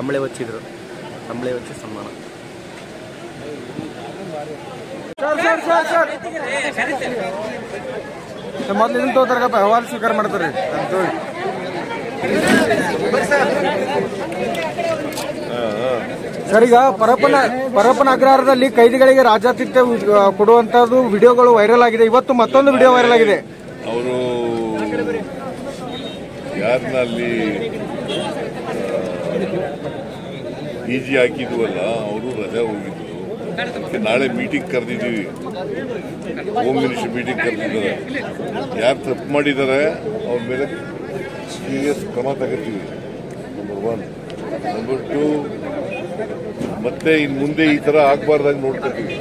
ಕಂಬಳಿ ಹೊಚ್ಚಿದ್ರು, ಕಂಬಳಿ ಹೊಚ್ಚಿ ಸನ್ಮಾನ. ಮೊದಲು ಇದನ್ನು ತಗೋತಾರಪ್ಪ, ಅಹವಾಲು ಸ್ವೀಕಾರ ಮಾಡ್ತಾರೆ. ಸರ್, ಈಗ ಪರಪ್ಪನ ಅಗ್ರಹಾರದಲ್ಲಿ ಕೈದಿಗಳಿಗೆ ರಾಜಾತಿಥ್ಯ ಕೊಡುವಂತದ್ದು ವಿಡಿಯೋಗಳು ವೈರಲ್ ಆಗಿದೆ. ಇವತ್ತು ಮತ್ತೊಂದು ವಿಡಿಯೋ ವೈರಲ್ ಆಗಿದೆ. ಅವರು ಯಾರನ್ನಲ್ಲಿ ಈಜಿ ಹಾಕಿದ್ವಲ್ಲ, ಅವರು ರಜಾ ಹೋಗಿದ್ರು. ಅದಕ್ಕೆ ನಾಳೆ ಮೀಟಿಂಗ್ ಕರೆದಿದ್ದೀವಿ, ಹೋಮ್ ಮಿನಿಸ್ಟರ್ ಮೀಟಿಂಗ್ ಕರೆದಿದ್ದಾರೆ. ಯಾರು ತಪ್ಪು ಮಾಡಿದ್ದಾರೆ ಅವ್ರ ಮೇಲೆ ಸೀರಿಯಸ್ ಕ್ರಮ ತಗೋತೀವಿ, ನಂಬರ್ 1. ನಂಬರ್ 2, ಮತ್ತೆ ಇನ್ನು ಮುಂದೆ ಈ ತರ ಆಗ್ಬಾರ್ದಾಗ ನೋಡ್ಕೊತೀವಿ.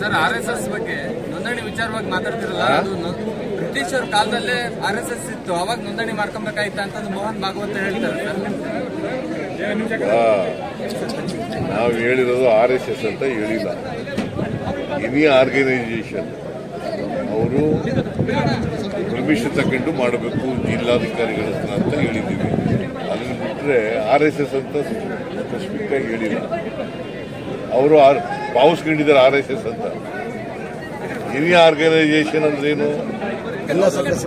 ಸರ್, RSS ಬಗ್ಗೆ ನೋಂದಣಿ ವಿಚಾರವಾಗಿ ಮಾತಾಡ್ತಿರಲ್ಲ, ಅದು ಬ್ರಿಟಿಷರ ಕಾಲದಲ್ಲೇ RSS ಇತ್ತು, ಅವಾಗ ನೋಂದಣಿ ಮಾಡ್ಕೊಬೇಕಾಯ್ತ ಅಂತ ಮೋಹನ್ ಭಾಗವತ್ ಹೇಳ್ತಾರೆ ಸರ್. ನಾವು ಹೇಳಿರೋದು RSS ಅಂತ ಹೇಳಿಲ್ಲ, ಎನಿ ಆರ್ಗನೈಸೇಷನ್ ಅವರು ಪರ್ಮಿಷನ್ ತಗೊಂಡು ಮಾಡಬೇಕು ಜಿಲ್ಲಾಧಿಕಾರಿಗಳ ಹತ್ರ ಅಂತ ಹೇಳಿದ್ದೀವಿ. ಅದನ್ನು ಬಿಟ್ಟರೆ RSS ಅಂತ ಸ್ಪೆಸಿಫಿಕ್ ಆಗಿ ಹೇಳಿಲ್ಲ. ಅವರು ಭಾವಿಸ್ಕೊಂಡಿದ್ದಾರೆ RSS ಅಂತ. ಎನಿ ಆರ್ಗನೈಸೇಷನ್ ಅಂದ್ರೇನು? ಎಲ್ಲ ಸದಸ್ಯ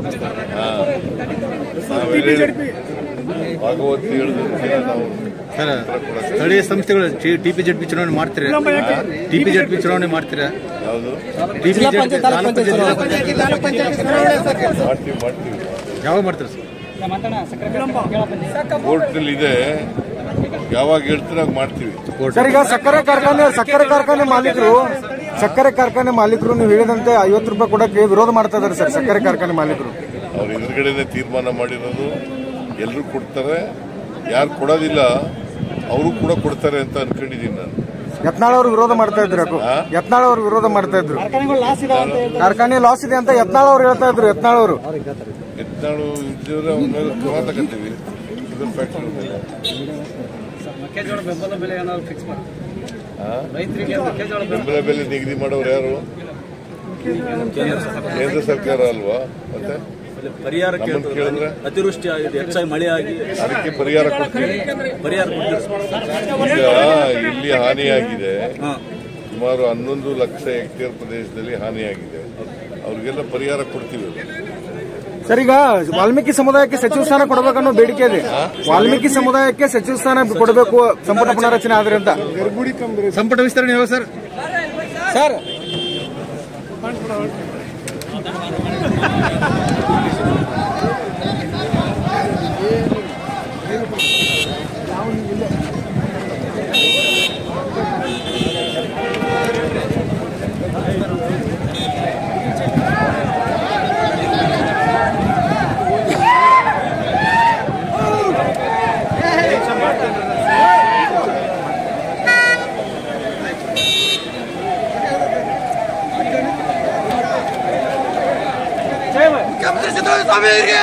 ಭಾಗವತ್ ಹೇಳಿದ್ರೆ ನಾವು ಸ್ಥಳೀಯ ಸಂಸ್ಥೆಗಳು TPZP ಚುನಾವಣೆ ಮಾಡ್ತೀರಾ? TPZP ಚುನಾವಣೆ ಮಾಡ್ತೀರಾ? ಯಾವುದು ಮಾಡ್ತೀವಿ. ಯಾವಾಗ ಮಾಡ್ತೀರಾ ಸರ್? ಕೋರ್ಟ್ನಲ್ಲಿ ಇದೆ, ಯಾವಾಗ ಹೇಳ್ತೀರ ಆಗ ಮಾಡ್ತೀವಿ. ಸರ್, ಈಗ ಸಕ್ಕರೆ ಕಾರ್ಖಾನೆ ಮಾಲೀಕರು ನೀವು ಹೇಳಿದಂತೆ 50 ರೂಪಾಯಿ ಕೊಡಕ್ಕೆ ವಿರೋಧ ಮಾಡ್ತಾ ಇದ್ದಾರೆ ಸರ್. ಸಕ್ಕರೆ ಕಾರ್ಖಾನೆ ಮಾಲೀಕರು ಅವ್ರ ಎದುರುಗಡೆನೆ ತೀರ್ಮಾನ ಮಾಡಿರೋದು. ಎಲ್ಲರೂ ಕೊಡ್ತಾರೆ, ಯಾರು ಕೊಡೋದಿಲ್ಲ ಅವರು ಕೂಡ ಕೊಡ್ತಾರೆ ಅಂತ ಅನ್ಕೊಂಡಿದ್ದೀನಿ ನಾನು. ಯತ್ನಾಳ್ ಅವರು ವಿರೋಧ ಮಾಡ್ತಾ ಇದ್ರು. ಕಾರ್ಖಾನೆ ಲಾಸ್ ಇದೆ ಅಂತ ಯತ್ನಾಳ್ ಅವರು ಹೇಳ್ತಾ ಇದ್ರು. ಯತ್ನಾಳು ಇದ್ದಿದ್ರೆ ಅವ್ರ ಮೇಲೆ ಕ್ರಮ ತಗೋತೀವಿ. ಬೆಂಬಲ ಬೆಲೆ ನಿಗದಿ ಮಾಡೋರು ಯಾರು? ಕೇಂದ್ರ ಸರ್ಕಾರ ಅಲ್ವಾ? ಮತ್ತೆ ಪರಿಹಾರ ಕೇಳಿದ್ರೆ ಅತಿವೃಷ್ಟಿ ಆಗಿದೆ, ಹೆಚ್ಚಾಗಿ ಮಳೆ ಆಗಿ ಅದಕ್ಕೆ ಪರಿಹಾರ ಕೊಡ್ತೀವಿ. ಈಗ ಇಲ್ಲಿ ಹಾನಿಯಾಗಿದೆ, ಸುಮಾರು 11 ಲಕ್ಷ ಹೆಕ್ಟೇರ್ ಪ್ರದೇಶದಲ್ಲಿ ಹಾನಿಯಾಗಿದೆ. ಅವ್ರಿಗೆಲ್ಲ ಪರಿಹಾರ ಕೊಡ್ತೀವಿ. ಸರ್, ಈಗ ವಾಲ್ಮೀಕಿ ಸಮುದಾಯಕ್ಕೆ ಸಚಿವ ಸ್ಥಾನ ಕೊಡಬೇಕನ್ನೋ ಬೇಡಿಕೆ ಇದೆ. ವಾಲ್ಮೀಕಿ ಸಮುದಾಯಕ್ಕೆ ಸಚಿವ ಸ್ಥಾನ ಕೊಡಬೇಕು, ಸಂಪುಟ ಪುನರಚನೆ ಆದ್ರೆ ಅಂತ. ಸಂಪುಟ ವಿಸ್ತರಣೆ ಯಾವಾಗ ಸರ್? ಸರ್, ಮುಖ್ಯಮಂತ್ರಿ ಸಿದ್ದರಾಮಯ್ಯ